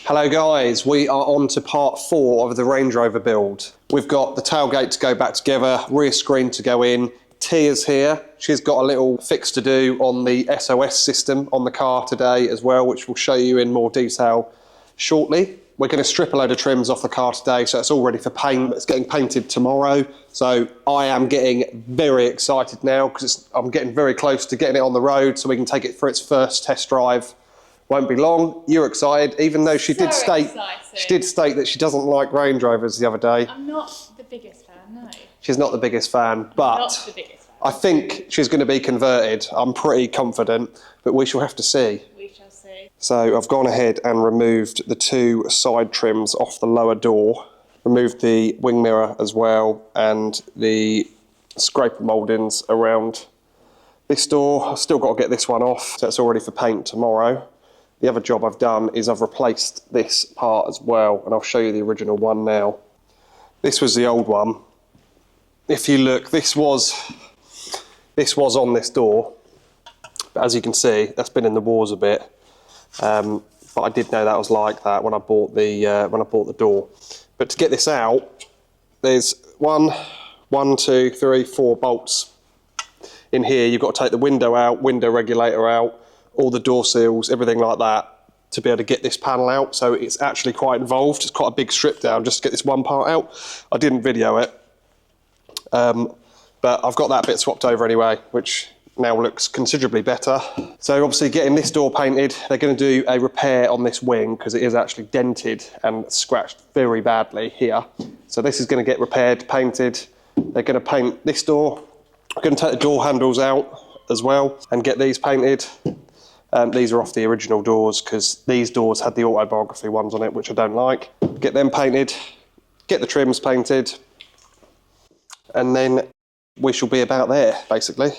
Hello guys, we are on to part 4 of the Range Rover build. We've got the tailgate to go back together, rear screen to go in. Tia's here, she's got a little fix to do on the SOS system on the car today as well, which we'll show you in more detail shortly. We're going to strip a load of trims off the car today, so it's all ready for paint. It's getting painted tomorrow, so I am getting very excited now because I'm getting very close to getting it on the road so we can take it for its first test drive. Won't be long. You're excited, even though she did state that she doesn't like Range Rovers the other day. I'm not the biggest fan, no. She's not the biggest fan, but Not the biggest fan. I think she's going to be converted. I'm pretty confident, but we shall have to see. We shall see. So I've gone ahead and removed the 2 side trims off the lower door, removed the wing mirror as well, and the scraper mouldings around this door. I've still got to get this one off, so it's all ready for paint tomorrow. The other job I've done is I've replaced this part as well, and I'll show you the original one now. This was the old one. If you look, this was on this door, but as you can see, that's been in the wars a bit. But I did know that was like that when I bought the door. But to get this out, there's 1, 2, 3, 4 bolts in here. You've got to take the window out, window regulator out, all the door seals, everything like that, to be able to get this panel out. So it's actually quite involved. It's quite a big strip down just to get this one part out. I didn't video it, but I've got that bit swapped over anyway, which now looks considerably better. So obviously getting this door painted, they're going to do a repair on this wing because it is actually dented and scratched very badly here. So this is going to get repaired, painted. They're going to paint this door. We're going to take the door handles out as well and get these painted. These are off the original doors because these doors had the autobiography ones on it, which I don't like. Get them painted, get the trims painted, and then we shall be about there, basically.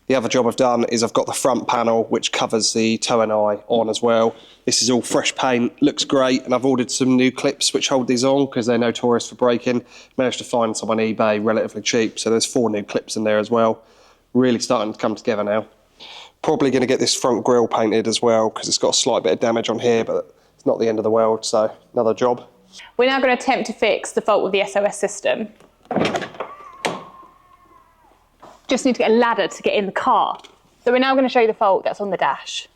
The other job I've done is I've got the front panel, which covers the toe and eye on as well. This is all fresh paint, looks great, and I've ordered some new clips which hold these on because they're notorious for breaking. Managed to find some on eBay relatively cheap, so there's 4 new clips in there as well. Really starting to come together now. Probably going to get this front grille painted as well because it's got a slight bit of damage on here, but it's not the end of the world, so another job. We're now going to attempt to fix the fault with the SOS system. Just need to get a ladder to get in the car. So we're now going to show you the fault that's on the dash.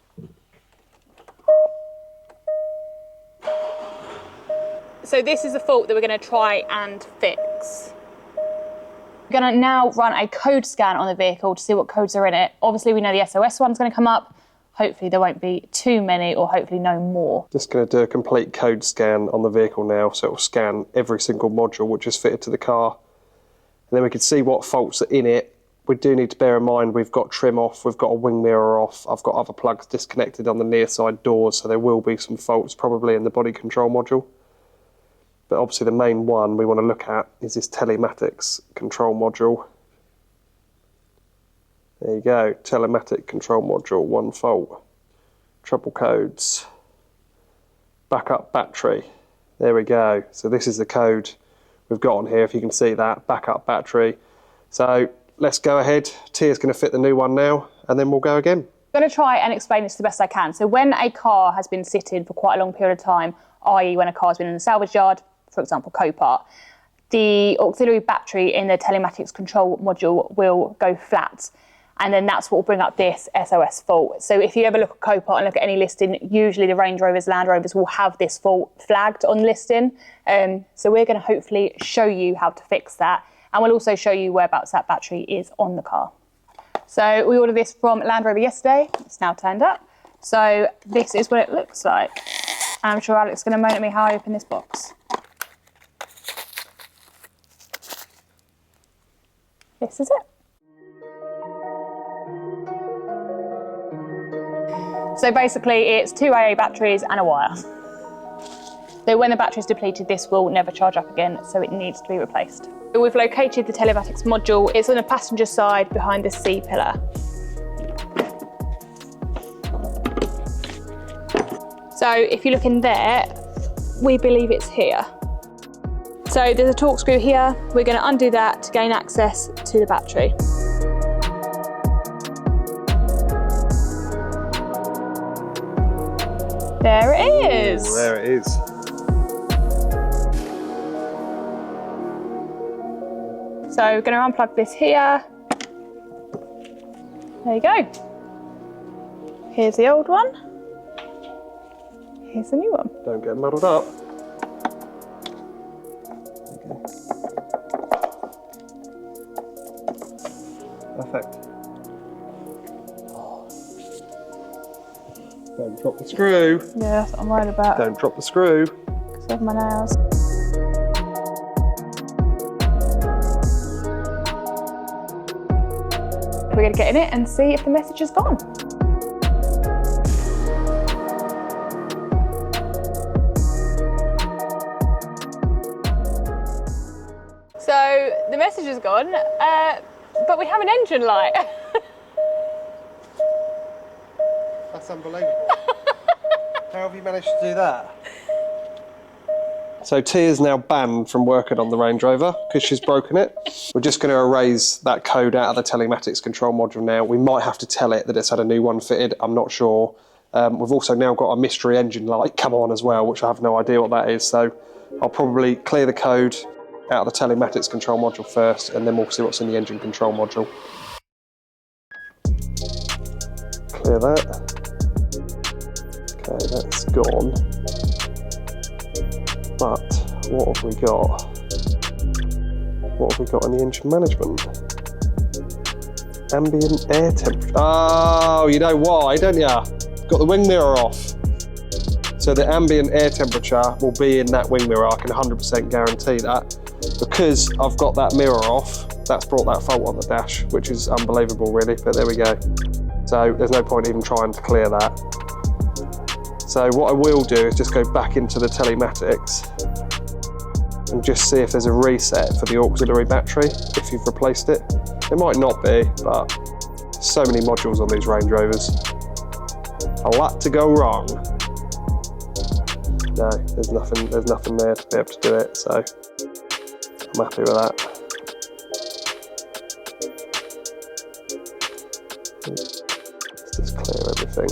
So this is the fault that we're going to try and fix. We're going to now run a code scan on the vehicle to see what codes are in it. Obviously we know the SOS one's going to come up. Hopefully there won't be too many, or hopefully no more. Just going to do a complete code scan on the vehicle now, so it will scan every single module which is fitted to the car. And then we can see what faults are in it. We do need to bear in mind we've got trim off, we've got a wing mirror off, I've got other plugs disconnected on the near side doors, so there will be some faults probably in the body control module. But obviously the main one we want to look at is this telematics control module. There you go, telematic control module, 1 fault. Trouble codes. Backup battery. There we go. So this is the code we've got on here, if you can see that, backup battery. So let's go ahead. Tia's going to fit the new one now, and then we'll go again. I'm going to try and explain this the best I can. So when a car has been sitting for quite a long period of time, i.e. when a car's been in the salvage yard, for example, Copart, the auxiliary battery in the telematics control module will go flat. And then that's what will bring up this SOS fault. So if you ever look at Copart and look at any listing, usually the Range Rovers, Land Rovers will have this fault flagged on listing. So we're going to hopefully show you how to fix that. And we'll also show you whereabouts that battery is on the car. So we ordered this from Land Rover yesterday. It's now turned up. So this is what it looks like. And I'm sure Alex is going to moan at me how I open this box. This is it. So basically it's 2 AA batteries and a wire. So when the battery is depleted, this will never charge up again, so it needs to be replaced. We've located the telematics module. It's on the passenger side behind the C pillar. So if you look in there, we believe it's here. So there's a torque screw here. We're going to undo that to gain access to the battery. There it is. Ooh, there it is. So we're going to unplug this here. There you go. Here's the old one. Here's the new one. Don't get muddled up. Perfect. Don't drop the screw. Yeah, that's what I'm worried about. Don't drop the screw. Because of my nails. We're going to get in it and see if the message is gone. So the message is gone, but we have an engine light. That's unbelievable. How have you managed to do that? So T is now banned from working on the Range Rover because she's broken it. We're just going to erase that code out of the telematics control module now. We might have to tell it that it's had a new one fitted, I'm not sure. We've also now got a mystery engine light come on as well, which I have no idea what that is. So I'll probably clear the code out of the telematics control module first, and then we'll see what's in the engine control module. Clear that. Okay, that's gone. But what have we got? What have we got in the engine management? Ambient air temperature. Oh, you know why, don't you? Got the wing mirror off. So the ambient air temperature will be in that wing mirror, I can 100% guarantee that. Because I've got that mirror off, that's brought that fault on the dash, which is unbelievable really, but there we go. So there's no point even trying to clear that. So what I will do is just go back into the telematics and just see if there's a reset for the auxiliary battery, if you've replaced it. It might not be, but so many modules on these Range Rovers. A lot to go wrong. No, there's nothing there to be able to do it, so I'm happy with that. Let's just clear everything.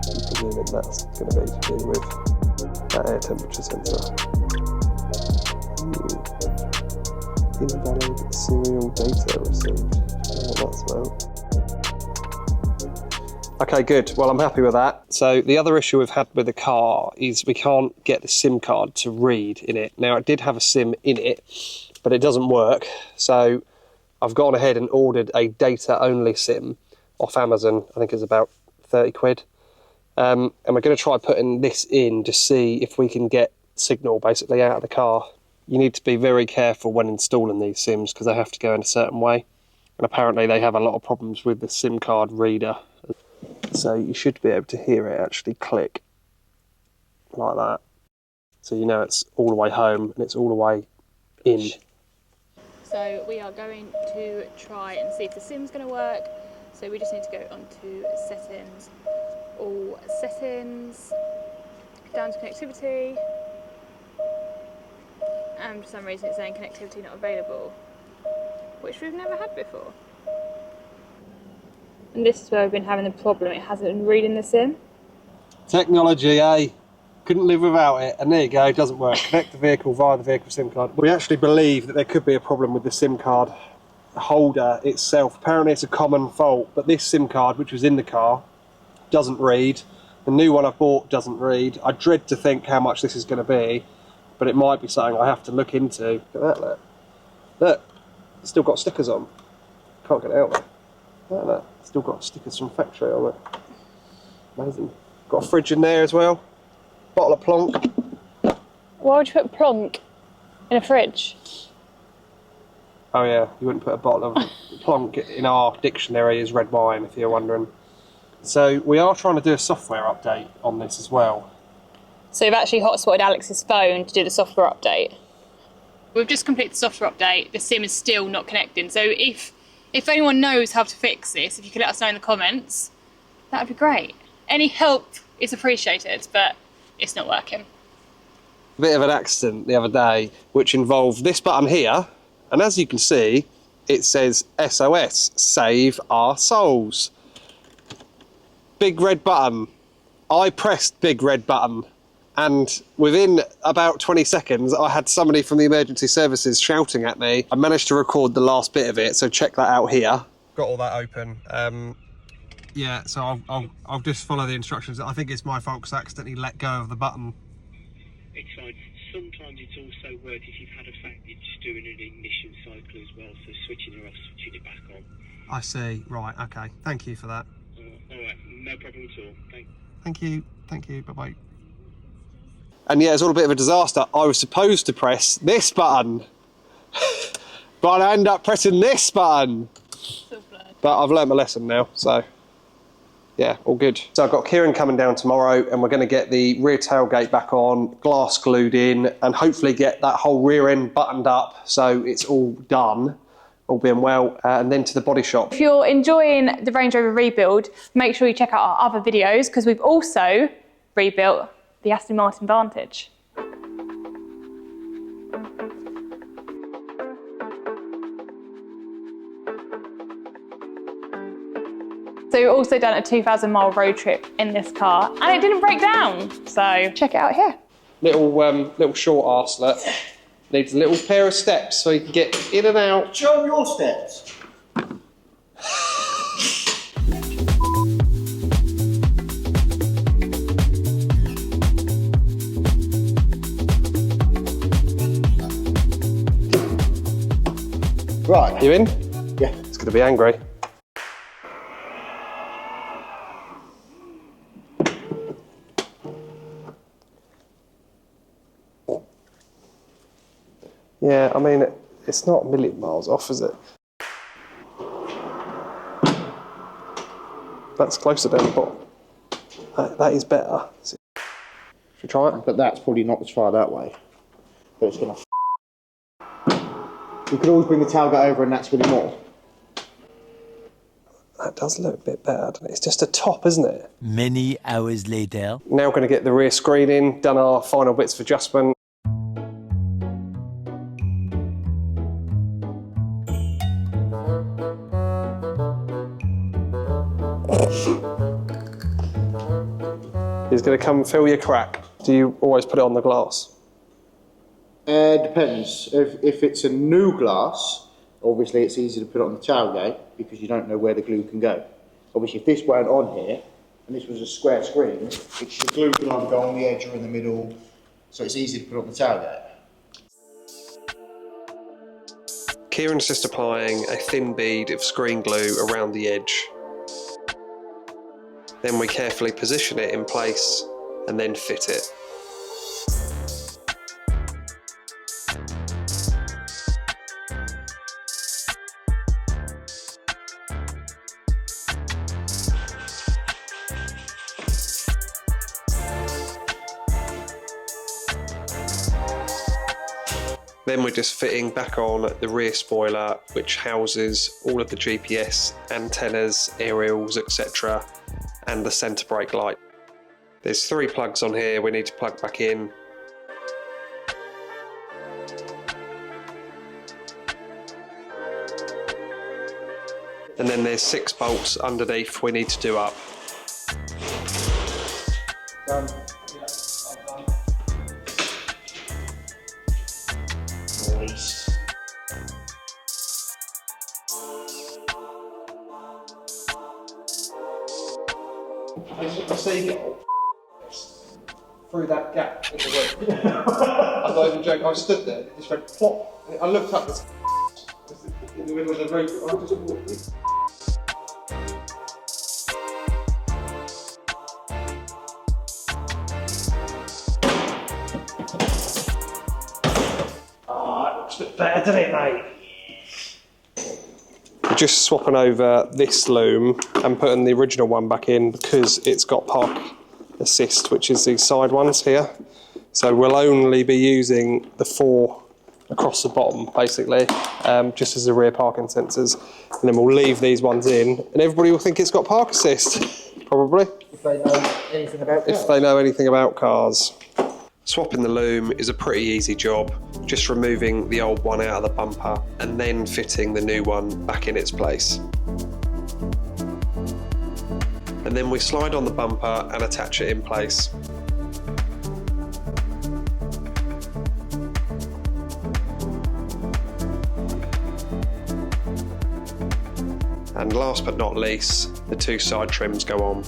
I'm presuming that's going to be to do with that air temperature sensor. Invalid serial data received. I don't know what that's about. Okay, good. Well, I'm happy with that. So the other issue we've had with the car is we can't get the SIM card to read in it. Now, it did have a SIM in it, but it doesn't work. So I've gone ahead and ordered a data-only SIM off Amazon. I think it's about 30 quid. And we're going to try putting this in to see if we can get signal basically out of the car. You need to be very careful when installing these SIMs because they have to go in a certain way. And apparently they have a lot of problems with the SIM card reader. So you should be able to hear it actually click like that. So you know it's all the way home and it's all the way in. So we are going to try and see if the SIM's going to work. So we just need to go onto settings, all settings, down to connectivity. And for some reason it's saying connectivity not available, which we've never had before. And this is where we've been having the problem, it hasn't been reading the SIM. Technology, eh? Couldn't live without it. And there you go, it doesn't work. Connect the vehicle via the vehicle SIM card. We actually believe that there could be a problem with the SIM card holder itself. Apparently it's a common fault, but this SIM card, which was in the car, doesn't read. The new one I bought doesn't read. I dread to think how much this is going to be, but it might be something I have to look into. Look at that, look. Look, it's still got stickers on. Can't get it out there. Look at that, still got stickers from factory on it. Amazing. Got a fridge in there as well. Bottle of plonk. Why would you put plonk in a fridge? Oh yeah, you wouldn't put a bottle of plonk in our dictionary as red wine, if you're wondering. So we are trying to do a software update on this as well. So we've actually hotspotted Alex's phone to do the software update. We've just completed the software update. The SIM is still not connecting. So if anyone knows how to fix this, if you could let us know in the comments, that would be great. Any help is appreciated, but it's not working. A bit of an accident the other day, which involved this button here And as you can see, it says SOS, save our souls. Big red button. I pressed big red button, and within about 20 seconds, I had somebody from the emergency services shouting at me. I managed to record the last bit of it, so check that out here. Got all that open. Yeah, so I'll just follow the instructions. I think it's my fault because I accidentally let go of the button. It's fine. Sometimes it's also worth if you've had a fact, you're just doing an ignition cycle as well, so switching it off, switching it back on. I see. Right. Okay. Thank you for that. All right. No problem at all. Thank you. Thank you. Bye bye. And yeah, it's all a bit of a disaster. I was supposed to press this button, but I ended up pressing this button. So blurred. But I've learnt my lesson now, so yeah, all good. So I've got Kieran coming down tomorrow, and we're going to get the rear tailgate back on, glass glued in, and hopefully get that whole rear end buttoned up so it's all done, all being well, and then to the body shop. If you're enjoying the Range Rover rebuild, make sure you check out our other videos because we've also rebuilt the Aston Martin Vantage. So we've also done a 2,000-mile road trip in this car, and it didn't break down. So check it out here. Little short arselet. Needs a little pair of steps so you can get in and out. Show them your steps. Right. You in? Yeah. It's going to be angry. Yeah, I mean, it's not a million miles off, is it? That's closer down the bottom. That is better. Should we try it? But that's probably not as far that way. But it's gonna. You could always bring the tailgate over, and that's really more. That does look a bit better, doesn't it? It's just a top, isn't it? Many hours later. Now we're going to get the rear screen in, done our final bits of adjustment. He's going to come and fill your crack. Do you always put it on the glass? Depends. If it's a new glass, obviously it's easy to put it on the tailgate because you don't know where the glue can go. Obviously, if this weren't on here and this was a square screen, it's the glue can either go on the edge or in the middle, so it's easy to put it on the tailgate. Kieran's just applying a thin bead of screen glue around the edge. Then we carefully position it in place and then fit it. Then we're just fitting back on the rear spoiler, which houses all of the GPS antennas, aerials, etc., and the centre brake light. There's 3 plugs on here we need to plug back in. And then there's 6 bolts underneath we need to do up. Done. Released. I see you through that gap in the roof. I'm not even joking. I stood there, it just went plop. I looked up in the middle of the roof. I just walked in. Looks a bit better, doesn't it, mate? We're just swapping over this loom and putting the original one back in because it's got park assist, which is these side ones here. So we'll only be using the 4 across the bottom, basically, just as the rear parking sensors. And then we'll leave these ones in, and everybody will think it's got park assist, probably. If they know anything about cars. If they know anything about cars. Swapping the loom is a pretty easy job, just removing the old one out of the bumper and then fitting the new one back in its place. And then we slide on the bumper and attach it in place. And last but not least, the two side trims go on.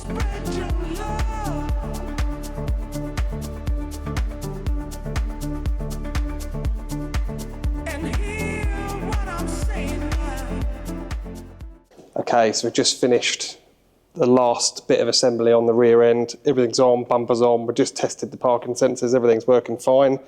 Okay, so we've just finished the last bit of assembly on the rear end. Everything's on, bumper's on, we've just tested the parking sensors, everything's working fine.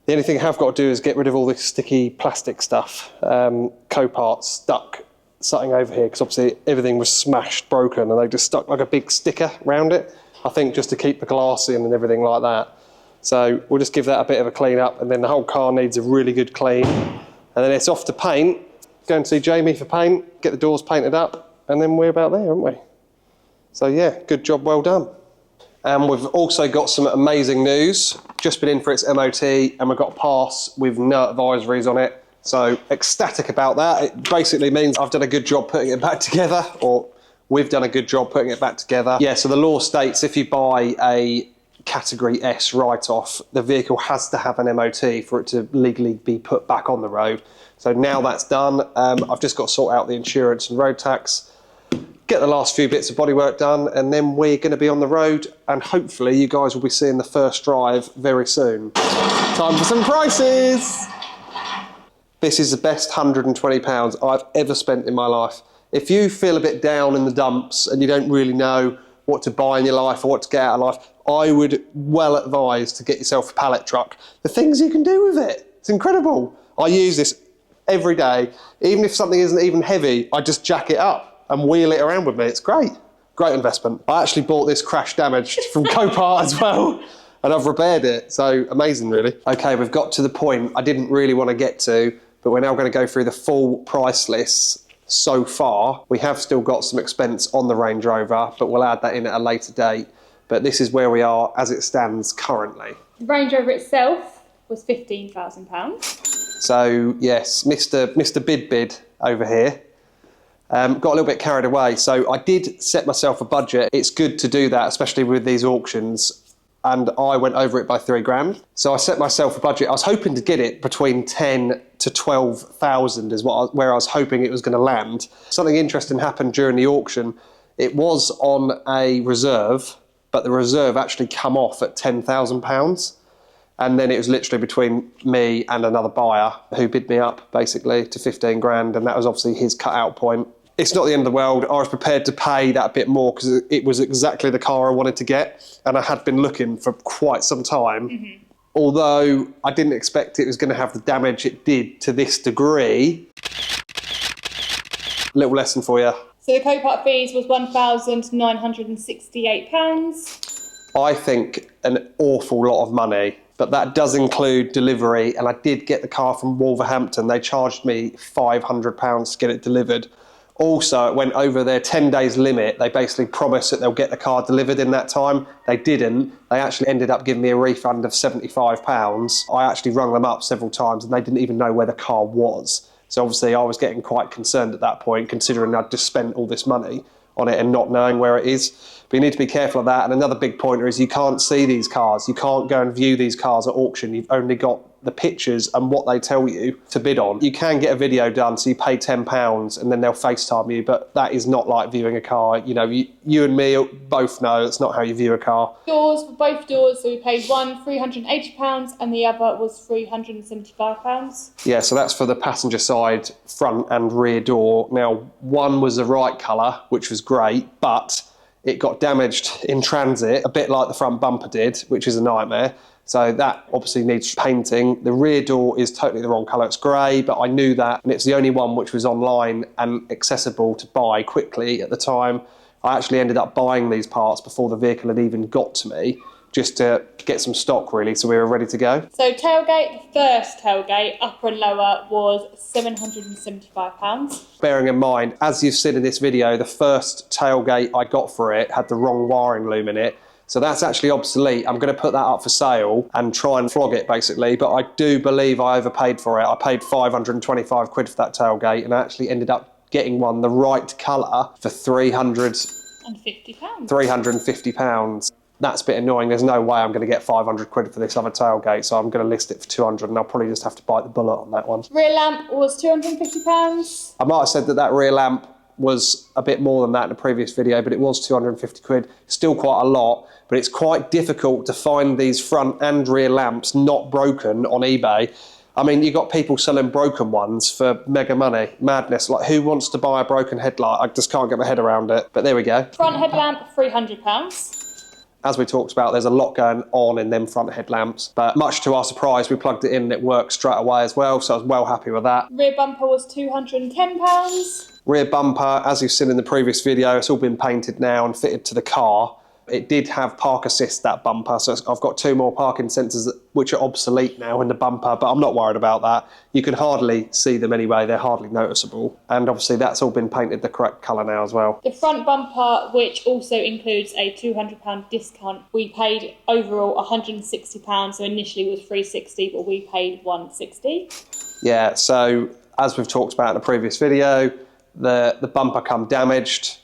The only thing I have got to do is get rid of all this sticky plastic stuff. Co-parts stuck something over here because obviously everything was smashed, broken, and they just stuck like a big sticker around it, I think just to keep the glass in and everything like that. So we'll just give that a bit of a clean up, and then the whole car needs a really good clean. And then it's off to paint. Go and see Jamie for paint, get the doors painted up, and then we're about there, aren't we? So yeah, good job, well done. And we've also got some amazing news. Just been in for its MOT, and we've got a pass with no advisories on it. So ecstatic about that. It basically means I've done a good job putting it back together, or we've done a good job putting it back together. Yeah, so the law states if you buy a Category S write-off, the vehicle has to have an MOT for it to legally be put back on the road. So now that's done, I've just got to sort out the insurance and road tax, get the last few bits of bodywork done, and then we're going to be on the road, and hopefully you guys will be seeing the first drive very soon. Time for some prices! This is the best £120 I've ever spent in my life. If you feel a bit down in the dumps and you don't really know what to buy in your life or what to get out of life, I would well advise to get yourself a pallet truck. The things you can do with it, it's incredible. I use this every day. Even if something isn't even heavy, I just jack it up and wheel it around with me. It's great. Great investment. I actually bought this crash damaged from Copart as well, and I've repaired it. So amazing, really. Okay, we've got to the point I didn't really want to get to, but we're now going to go through the full price lists. So far, we have still got some expense on the Range Rover, but we'll add that in at a later date. But this is where we are as it stands currently. The Range Rover itself was £15,000. So yes, Mr. Bid over here got a little bit carried away. So I did set myself a budget. It's good to do that, especially with these auctions. And I went over it by £3,000. So I set myself a budget. I was hoping to get it between 10 to 12,000 is where I was hoping it was going to land. Something interesting happened during the auction. It was on a reserve, but the reserve actually come off at £10,000. And then it was literally between me and another buyer who bid me up basically to 15 grand, and that was obviously his cut-out point. It's not the end of the world. I was prepared to pay that bit more because it was exactly the car I wanted to get, and I had been looking for quite some time. Although I didn't expect it was going to have the damage it did to this degree. Little lesson for you. So the Copart fees was £1,968. I think an awful lot of money, but that does include delivery, and I did get the car from Wolverhampton. They charged me £500 to get it delivered. Also, it went over their 10 days limit. They basically promised that they'll get the car delivered in that time. They didn't. They actually ended up giving me a refund of £75. I actually rung them up several times and they didn't even know where the car was. So obviously I was getting quite concerned at that point, considering I'd just spent all this money on it and not knowing where it is. But you need to be careful of that. And another big pointer is you can't see these cars. You can't go and view these cars at auction. You've only got the pictures and what they tell you to bid on. You can get a video done, so you pay £10 and then they'll FaceTime you, but that is not like viewing a car. You know, you and me both know that's not how you view a car. Doors, for both doors, so we paid one £380 and the other was £375. Yeah, so that's for the passenger side, front and rear door. Now, one was the right colour, which was great, but it got damaged in transit, a bit like the front bumper did, which is a nightmare. So that obviously needs painting. The rear door is totally the wrong colour. It's grey, but I knew that, and it's the only one which was online and accessible to buy quickly at the time. I actually ended up buying these parts before the vehicle had even got to me, just to get some stock really, so we were ready to go. So tailgate, the first tailgate, upper and lower, was £775. Bearing in mind, as you've seen in this video, the first tailgate I got for it had the wrong wiring loom in it. So that's actually obsolete. I'm going to put that up for sale and try and flog it basically, but I do believe I overpaid for it. I paid 525 quid for that tailgate and I actually ended up getting one the right colour for £350. That's a bit annoying. There's no way I'm going to get 500 quid for this other tailgate, so I'm going to list it for 200 and I'll probably just have to bite the bullet on that one. Rear lamp was £250. I might have said that that rear lamp was a bit more than that in the previous video, but it was 250 quid. Still quite a lot, but it's quite difficult to find these front and rear lamps not broken on eBay. I mean, you've got people selling broken ones for mega money. Madness. Like, who wants to buy a broken headlight? I just can't get my head around it, but there we go. Front headlamp, £300. As we talked about, there's a lot going on in them front headlamps, but much to our surprise, we plugged it in and it worked straight away as well, so I was well happy with that. Rear bumper was £210. Rear bumper, as you've seen in the previous video, it's all been painted now and fitted to the car. It did have park assist, that bumper, so I've got 2 more parking sensors which are obsolete now in the bumper, but I'm not worried about that. You can hardly see them anyway, they're hardly noticeable. And obviously that's all been painted the correct colour now as well. The front bumper, which also includes a £200 discount, we paid overall £160, so initially it was £360, but we paid £160. Yeah, so as we've talked about in the previous video, the bumper come damaged,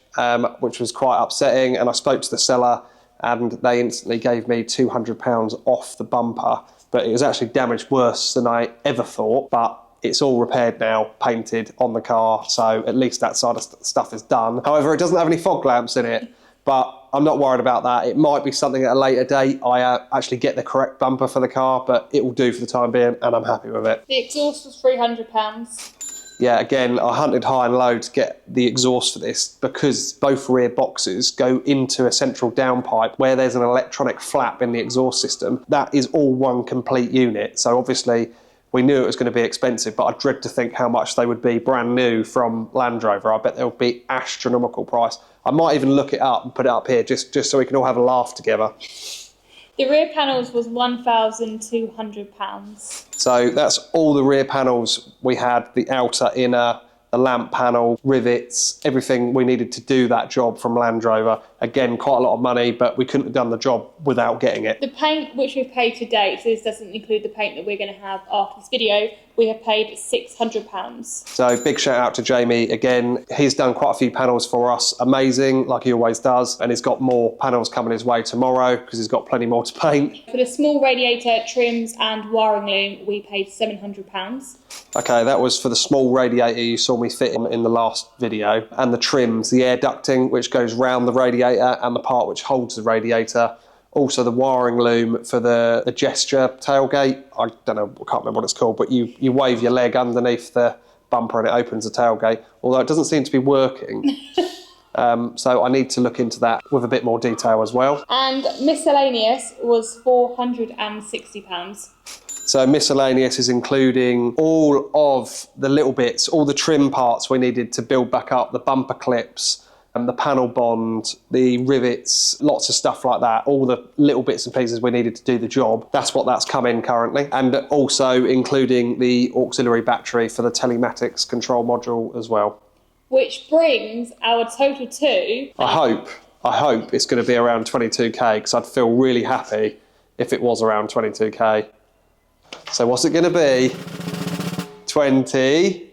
which was quite upsetting, and I spoke to the seller and they instantly gave me £200 off the bumper, but it was actually damaged worse than I ever thought, but it's all repaired now, painted on the car, so at least that side of stuff is done. However, it doesn't have any fog lamps in it, but I'm not worried about that. It might be something at a later date. I actually get the correct bumper for the car, but it will do for the time being and I'm happy with it. The exhaust was £300. Yeah, again, I hunted high and low to get the exhaust for this because both rear boxes go into a central downpipe where there's an electronic flap in the exhaust system. That is all one complete unit. So obviously we knew it was going to be expensive, but I dread to think how much they would be brand new from Land Rover. I bet they would be astronomical price. I might even look it up and put it up here just so we can all have a laugh together. The rear panels was £1,200. So that's all the rear panels we had, the outer, inner, the lamp panel, rivets, everything we needed to do that job from Land Rover. Again, quite a lot of money, but we couldn't have done the job without getting it. The paint which we've paid to date, so this doesn't include the paint that we're going to have after this video, we have paid £600. So big shout out to Jamie again. He's done quite a few panels for us. Amazing, like he always does. And he's got more panels coming his way tomorrow because he's got plenty more to paint. For the small radiator, trims and wiring loom, we paid £700. Okay, that was for the small radiator you saw me fit in the last video. And the trims, the air ducting, which goes round the radiator and the part which holds the radiator. Also the wiring loom for the gesture tailgate. I don't know, I can't remember what it's called, but you wave your leg underneath the bumper and it opens the tailgate, although it doesn't seem to be working. So I need to look into that with a bit more detail as well. And miscellaneous was £460. So miscellaneous is including all of the little bits, all the trim parts we needed to build back up, the bumper clips, the panel bond, the rivets, lots of stuff like that, all the little bits and pieces we needed to do the job. That's what that's come in currently. And also including the auxiliary battery for the telematics control module as well. Which brings our total to... I hope it's going to be around 22k because I'd feel really happy if it was around 22k. So what's it going to be? 23?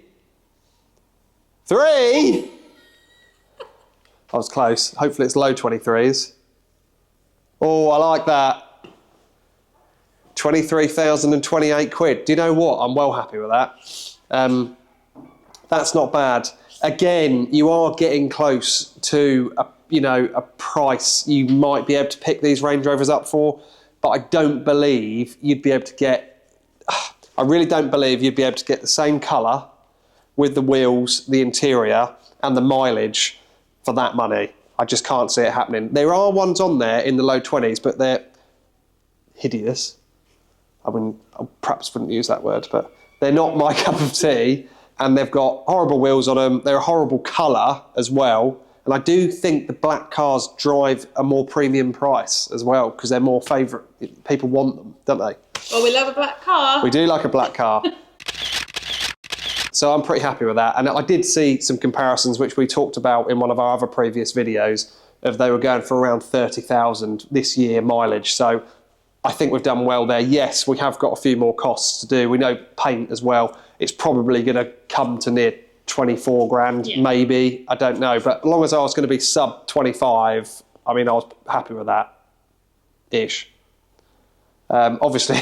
I was close. Hopefully it's low 23s. Oh, I like that. 23,028 quid. Do you know what? I'm well happy with that. That's not bad. Again, you are getting close to a price you might be able to pick these Range Rovers up for, but I don't believe you'd be able to get, I really don't believe you'd be able to get the same colour with the wheels, the interior and the mileage for that money. I just can't see it happening. There are ones on there in the low 20s, but they're hideous. I mean, I perhaps wouldn't use that word, but they're not my cup of tea, and they've got horrible wheels on them. They're a horrible colour as well, and I do think the black cars drive a more premium price as well because they're more favourite. People want them, don't they? Well, we love a black car. We do like a black car. So I'm pretty happy with that. And I did see some comparisons which we talked about in one of our other previous videos they were going for around 30,000 this year mileage. So I think we've done well there. Yes, we have got a few more costs to do. We know paint as well. It's probably going to come to near 24 grand, maybe. I don't know. But as long as I was going to be sub 25, I mean, I was happy with that, ish. Obviously,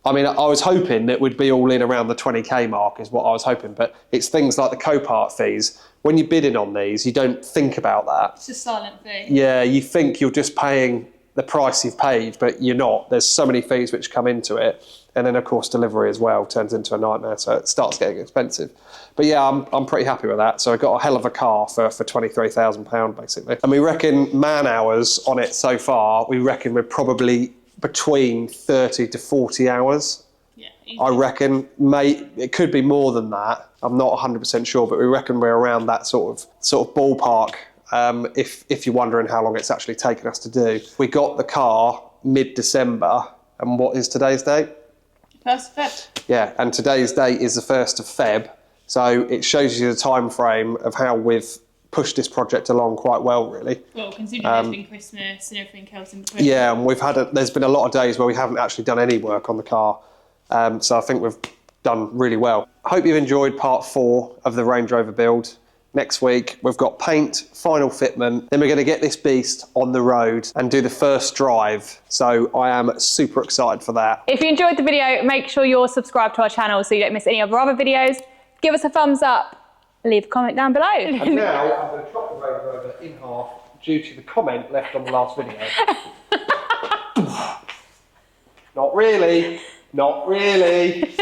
I mean, I was hoping that we'd be all in around the 20k mark is what I was hoping. But it's things like the co-part fees. When you're bidding on these, you don't think about that. It's a silent fee. Yeah, you think you're just paying the price you've paid, but you're not. There's so many fees which come into it. And then, of course, delivery as well turns into a nightmare, so it starts getting expensive. But yeah, I'm pretty happy with that. So I got a hell of a car for £23,000, basically. And we reckon man hours on it so far, we reckon we're probably between 30 to 40 hours. Yeah, I reckon, it could be more than that. I'm not 100% sure, but we reckon we're around that sort of ballpark. If you're wondering how long it's actually taken us to do. We got the car mid-December, and what is today's date? 1st of Feb. Yeah, and today's date is the 1st of Feb, so it shows you the time frame of how we've pushed this project along quite well, really. Well, considering there's been Christmas and everything else in between. Yeah, and there's been a lot of days where we haven't actually done any work on the car, so I think we've done really well. I hope you've enjoyed part 4 of the Range Rover build. Next week, we've got paint, final fitment, then we're going to get this beast on the road and do the first drive. So I am super excited for that. If you enjoyed the video, make sure you're subscribed to our channel so you don't miss any of our other videos. Give us a thumbs up, leave a comment down below. And now I'm going to chop the Range Rover in half due to the comment left on the last video. Not really, not really.